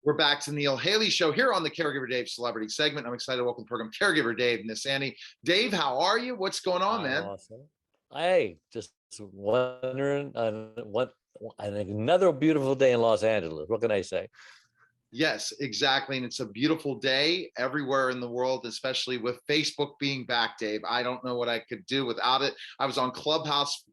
We're back to the Neil Haley Show here on the Caregiver Dave Celebrity segment. I'm excited to welcome the program Caregiver Dave Nisani. Dave, how are you? What's going on, man? Awesome. Hey, just wondering another beautiful day in Los Angeles. What can I say? Yes, exactly. And it's a beautiful day everywhere in the world, especially with Facebook being back, Dave. I don't know what I could do without it. I was on Clubhouse.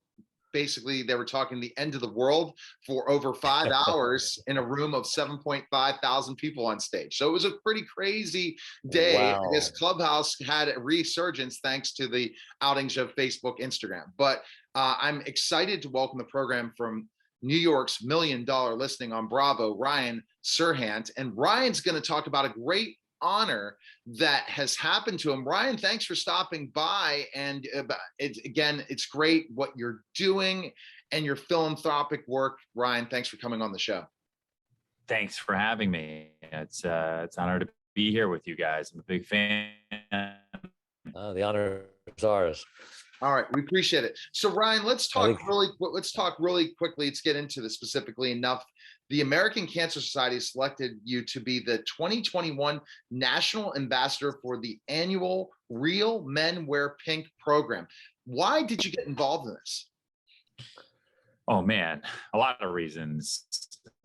Basically, they were talking the end of the world for over 5 hours in a room of 7.5 thousand people on stage. So it was a pretty crazy day. Wow. I guess Clubhouse had a resurgence thanks to the outings of Facebook, Instagram. But I'm excited to welcome the program from New York's $1 Million Listing on Bravo, Ryan Serhant. And Ryan's going to talk about a great honor that has happened to him. Ryan, thanks for stopping by. And it's great what you're doing and your philanthropic work. Ryan, thanks for coming on the show. Thanks for having me. It's an honor to be here with you guys. I'm a big fan. The honor is ours. All right, we appreciate it. So Ryan, let's talk really quickly. Let's get into this specifically enough. The American Cancer Society selected you to be the 2021 National Ambassador for the annual Real Men Wear Pink program. Why did you get involved in this? Oh man, a lot of reasons.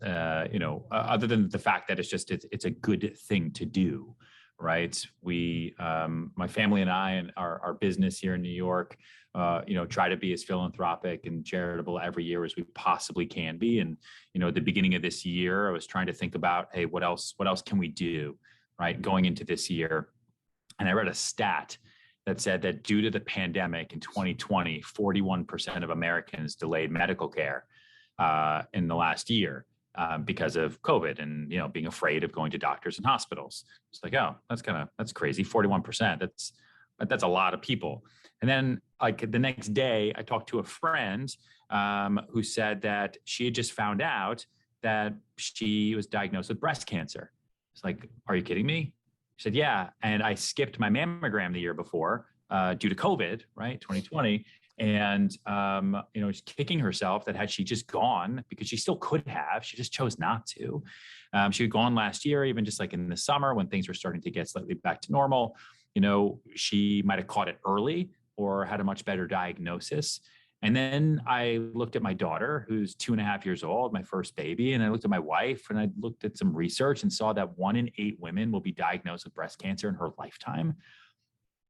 Other than the fact that it's a good thing to do, right? We, my family and I, and our business here in New York, try to be as philanthropic and charitable every year as we possibly can be. And, at the beginning of this year, I was trying to think about, hey, what else can we do, right? Going into this year. And I read a stat that said that due to the pandemic in 2020, 41% of Americans delayed medical care in the last year because of COVID and, being afraid of going to doctors and hospitals. It's like, oh, that's crazy. 41%. That's a lot of people. And then like the next day I talked to a friend who said that she had just found out that she was diagnosed with breast cancer. It's like, are you kidding me? She said, yeah. And I skipped my mammogram the year before due to COVID, right? 2020. And, she's kicking herself that had she just gone, because she still could have, she just chose not to. She had gone last year, even just like in the summer when things were starting to get slightly back to normal, she might've caught it early or had a much better diagnosis. And then I looked at my daughter, who's 2.5 years old, my first baby. And I looked at my wife and I looked at some research and saw that 1 in 8 women will be diagnosed with breast cancer in her lifetime.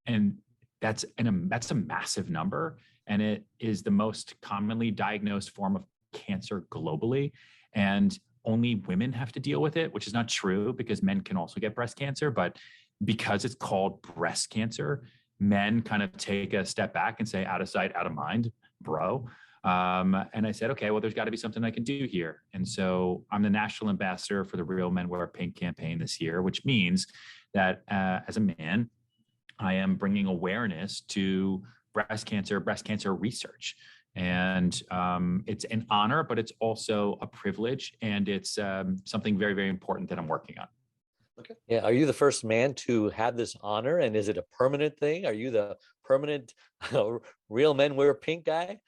And that's a massive number. And it is the most commonly diagnosed form of cancer globally. And only women have to deal with it, which is not true because men can also get breast cancer. But because it's called breast cancer, men kind of take a step back and say, out of sight, out of mind, bro. And I said, okay, well, there's got to be something I can do here. And so I'm the national ambassador for the Real Men Wear Pink campaign this year, which means that as a man, I am bringing awareness to breast cancer research. And it's an honor, but it's also a privilege. And it's something very, very important that I'm working on. Okay. Yeah. Are you the first man to have this honor? And is it a permanent thing? Are you the permanent Real Men Wear Pink guy?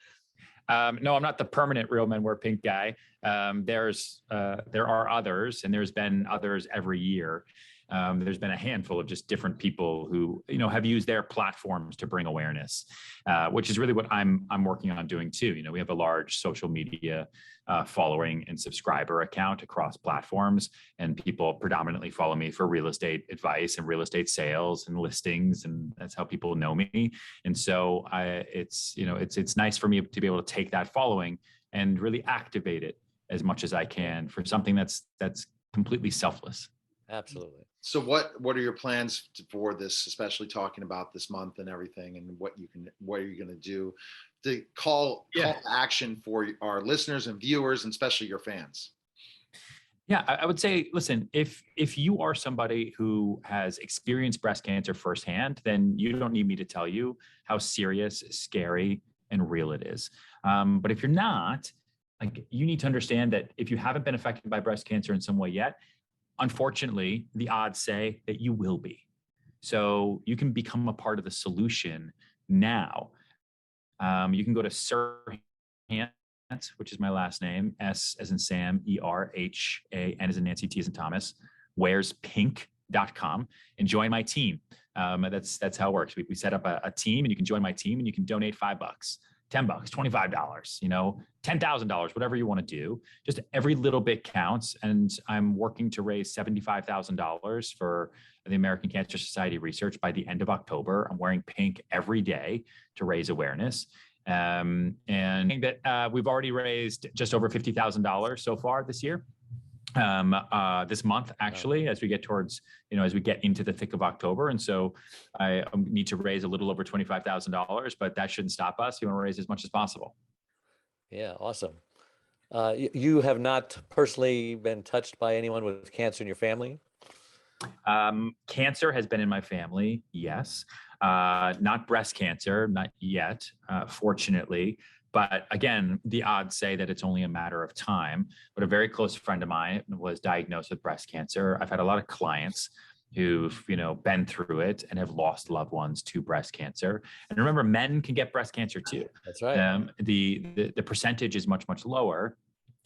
No, I'm not the permanent Real Men Wear Pink guy. There are others, and there's been others every year. There's been a handful of just different people who, have used their platforms to bring awareness, which is really what I'm working on doing too. We have a large social media following and subscriber account across platforms, and people predominantly follow me for real estate advice and real estate sales and listings, and that's how people know me. And so it's nice for me to be able to take that following and really activate it as much as I can for something that's completely selfless. Absolutely. So what are your plans for this, especially talking about this month and everything, and what are you going to do to call to action for our listeners and viewers, and especially your fans? Yeah, I would say, listen, if you are somebody who has experienced breast cancer firsthand, then you don't need me to tell you how serious, scary, and real it is. But if you're not, like, you need to understand that if you haven't been affected by breast cancer in some way yet, unfortunately, the odds say that you will be. So you can become a part of the solution now. You can go to Serhant, which is my last name, S as in Sam, ERHAN as in Nancy, T as in Thomas, wearspink.com, and join my team. That's how it works. We set up a team, and you can join my team, and you can donate $5, $10, $25, $10,000, whatever you want to do. Just every little bit counts. And I'm working to raise $75,000 for the American Cancer Society research by the end of October. I'm wearing pink every day to raise awareness. And I think that we've already raised just over $50,000 so far this year. This month, actually, as we get towards, as we get into the thick of October. And so I need to raise a little over $25,000, but that shouldn't stop us. You want to raise as much as possible. Yeah, awesome. You have not personally been touched by anyone with cancer in your family? Cancer has been in my family, yes. Not breast cancer, not yet, fortunately. But again, the odds say that it's only a matter of time. But a very close friend of mine was diagnosed with breast cancer. I've had a lot of clients who've, been through it and have lost loved ones to breast cancer. And remember, men can get breast cancer too. That's right. The percentage is much, much lower,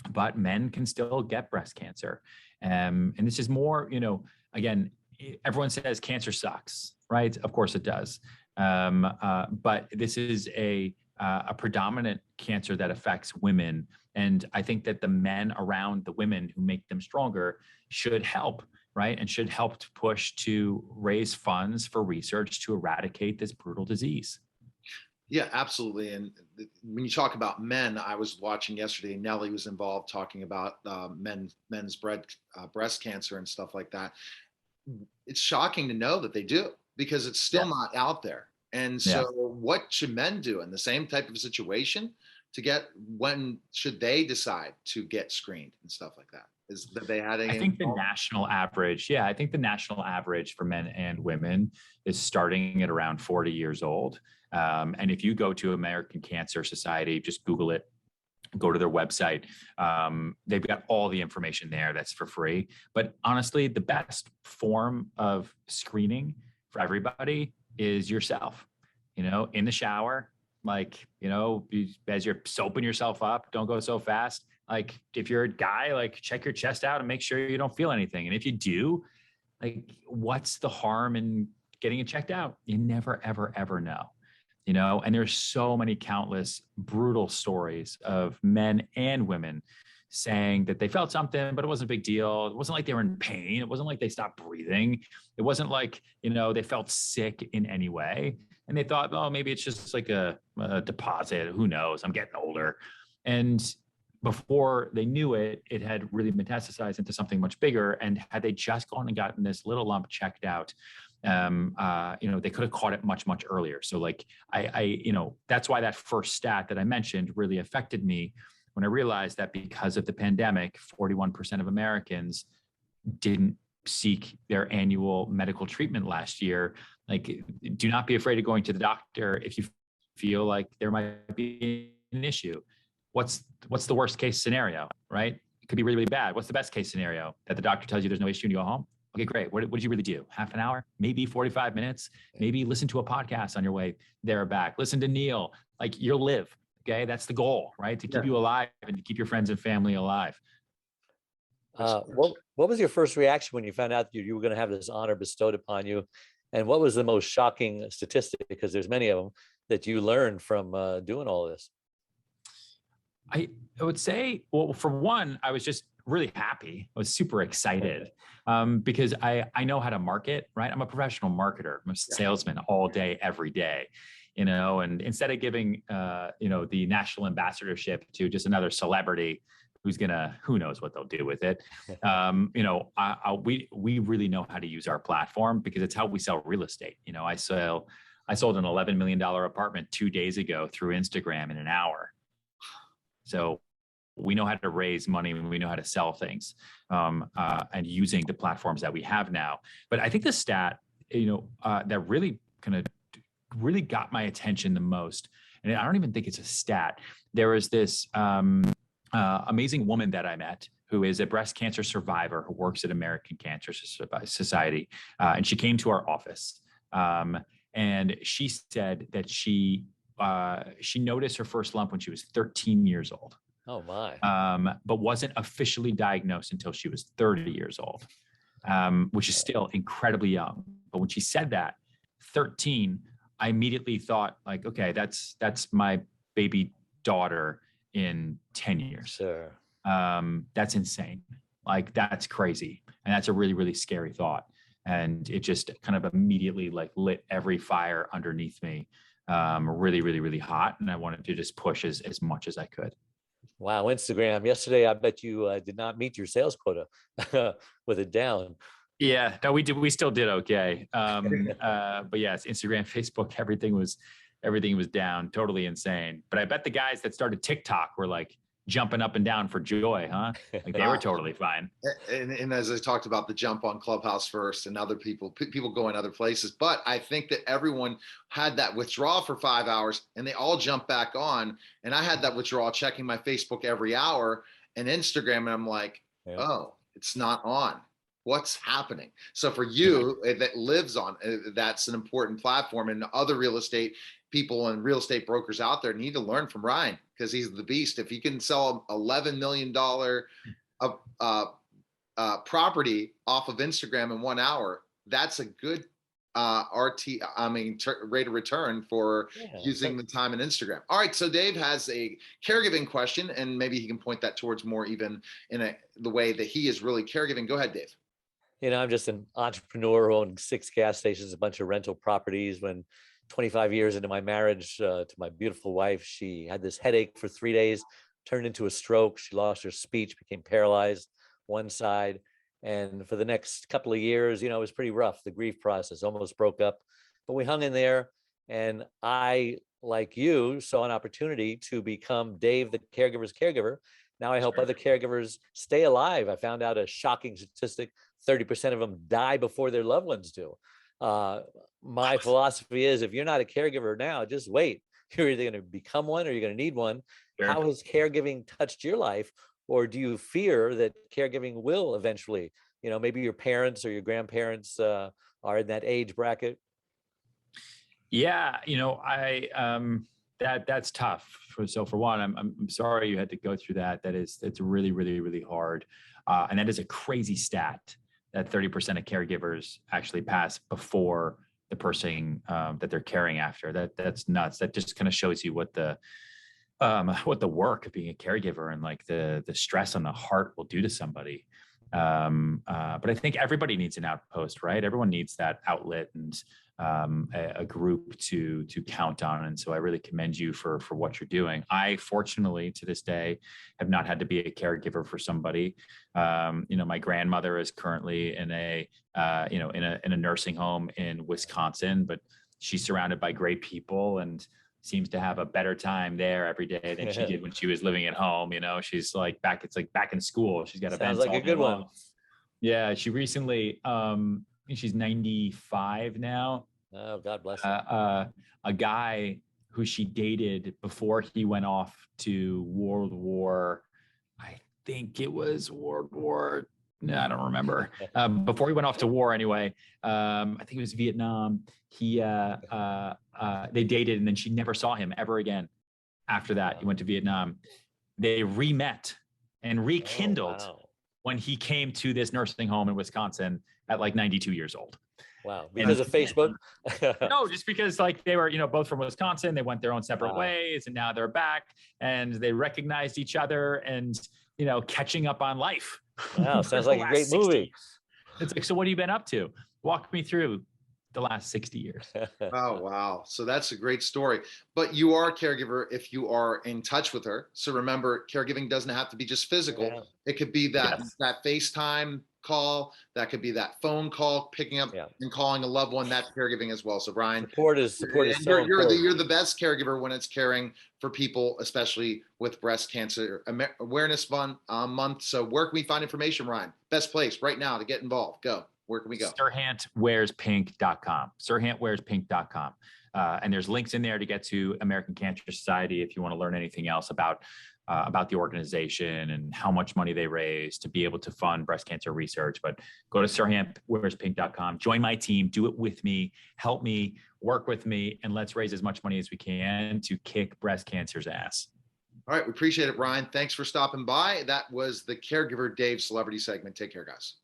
but men can still get breast cancer. And this is more, again, everyone says cancer sucks, right? Of course it does. But this is a predominant cancer that affects women. And I think that the men around the women who make them stronger should help, right? And should help to push to raise funds for research to eradicate this brutal disease. Yeah, absolutely. And when you talk about men, I was watching yesterday, Nelly was involved talking about men's breast cancer and stuff like that. It's shocking to know that they do, because it's still not out there. And so what should men do in the same type of situation when should they decide to get screened and stuff like that? Is that they had I think the national average for men and women is starting at around 40 years old. And if you go to American Cancer Society, just Google it, go to their website. They've got all the information there that's for free. But honestly, the best form of screening for everybody is yourself, in the shower, as you're soaping yourself up, don't go so fast. Like if you're a guy, check your chest out and make sure you don't feel anything. And if you do, what's the harm in getting it checked out? You never, ever, ever know. And there's so many countless brutal stories of men and women saying that they felt something, but it wasn't a big deal. It wasn't like they were in pain. It wasn't like they stopped breathing. It wasn't like, they felt sick in any way. And they thought, oh, maybe it's just like a deposit. Who knows? I'm getting older. And before they knew it, it had really metastasized into something much bigger. And had they just gone and gotten this little lump checked out, they could have caught it much, much earlier. So that's why that first stat that I mentioned really affected me when I realized that because of the pandemic, 41% of Americans didn't seek their annual medical treatment last year. Do not be afraid of going to the doctor if you feel like there might be an issue. What's the worst case scenario, right? It could be really, really bad. What's the best case scenario? That the doctor tells you there's no issue and you go home? Okay, great. What did you really do? Half an hour? Maybe 45 minutes? Maybe listen to a podcast on your way there or back. Listen to Neil. You'll live. Okay, that's the goal, right? To keep you alive and to keep your friends and family alive. What was your first reaction when you found out that you were going to have this honor bestowed upon you? And what was the most shocking statistic, because there's many of them, that you learned from doing all this? I would say, well, for one, I was just really happy. I was super excited because I know how to market, right? I'm a professional marketer. I'm a salesman all day, every day, and instead of giving, the national ambassadorship to just another celebrity who knows what they'll do with it. We really know how to use our platform because it's how we sell real estate. I sold an $11 million apartment 2 days ago through Instagram in an hour. So we know how to raise money and we know how to sell things, and using the platforms that we have now. But I think the stat, that really really got my attention the most, and I don't even think it's a stat. There was this amazing woman that I met who is a breast cancer survivor who works at American Cancer Society, and she came to our office, and she said that she noticed her first lump when she was 13 years old. Oh my. But wasn't officially diagnosed until she was 30 years old, which is still incredibly young. But when she said that, 13, I immediately thought like, okay, that's my baby daughter in 10 years. Sure. That's insane. Like, that's crazy. And that's a really, really scary thought. And it just kind of immediately like lit every fire underneath me, really, really, really hot. And I wanted to just push as much as I could. Wow, Instagram. Yesterday, I bet you did not meet your sales quota with it down. Yeah, no, we did. We still did okay. But yes, Instagram, Facebook, everything was down, totally insane. But I bet the guys that started TikTok were like jumping up and down for joy, huh? Like they were totally fine. And as I talked about the jump on Clubhouse first and other people going other places. But I think that everyone had that withdrawal for 5 hours and they all jumped back on. And I had that withdrawal checking my Facebook every hour and Instagram. And I'm like, oh, it's not on. What's happening? So for you that lives on, that's an important platform, and other real estate people and real estate brokers out there need to learn from Ryan because he's the beast. If he can sell $11 million property off of Instagram in 1 hour, that's a good rate of return for using the time in Instagram. All right, so Dave has a caregiving question, and maybe he can point that towards more even in the way that he is really caregiving. Go ahead, Dave. I'm just an entrepreneur owning 6 gas stations, a bunch of rental properties. When 25 years into my marriage to my beautiful wife, she had this headache for 3 days, turned into a stroke. She lost her speech, became paralyzed one side. And for the next couple of years, it was pretty rough. The grief process almost broke up, but we hung in there. And I, like you, saw an opportunity to become Dave, the caregiver's caregiver. Now I help other caregivers stay alive. I found out a shocking statistic: 30% of them die before their loved ones do. My philosophy is, if you're not a caregiver now, just wait. You're either going to become one or you're going to need one. Sure. How has caregiving touched your life? Or do you fear that caregiving will eventually, maybe your parents or your grandparents are in that age bracket? Yeah, that's tough. So for one, I'm sorry you had to go through that. It's really, really, really hard. And that is a crazy stat that 30% of caregivers actually pass before the person that they're caring after. That's nuts. That just kind of shows you what the work of being a caregiver and like the stress on the heart will do to somebody. But I think everybody needs an outpost, right? Everyone needs that outlet and a group to count on. And so I really commend you for what you're doing. I fortunately to this day have not had to be a caregiver for somebody. My grandmother is currently in a nursing home in Wisconsin, but she's surrounded by great people and seems to have a better time there every day than she did when she was living at home. She's like back in school. She's got Sounds like a good one. Yeah. She recently, she's 95 now. Oh, God bless her. A guy who she dated before he went off to World War, I think it was World War, no, I don't remember. Before he went off to war anyway, I think it was Vietnam. They dated and then she never saw him ever again. After that, he went to Vietnam. They re-met and rekindled when he came to this nursing home in Wisconsin at like 92 years old. Wow. Because of Facebook? No, just because like they were, both from Wisconsin, they went their own separate ways and now they're back and they recognized each other and, catching up on life. Wow. Sounds like a great movie. It's like, so what have you been up to? Walk me through the last 60 years. Oh, wow. So that's a great story. But you are a caregiver if you are in touch with her. So remember, caregiving doesn't have to be just physical. Yeah. It could be that FaceTime call. That could be that phone call, picking up and calling a loved one. That's careggiving as well. So Brian, support is so important. You're the best caregiver when it's caring for people, especially with breast cancer awareness month. So where can we find information, Ryan? Best place right now to get involved. Go. Where can we go? Serhantwearspink.com. Serhantwearspink.com. And there's links in there to get to American Cancer Society if you want to learn anything else about the organization and how much money they raise to be able to fund breast cancer research. But go to serhantwearspink.com, join my team, do it with me, help me, work with me, and let's raise as much money as we can to kick breast cancer's ass. All right. We appreciate it, Ryan. Thanks for stopping by. That was the Caregiver Dave celebrity segment. Take care, guys.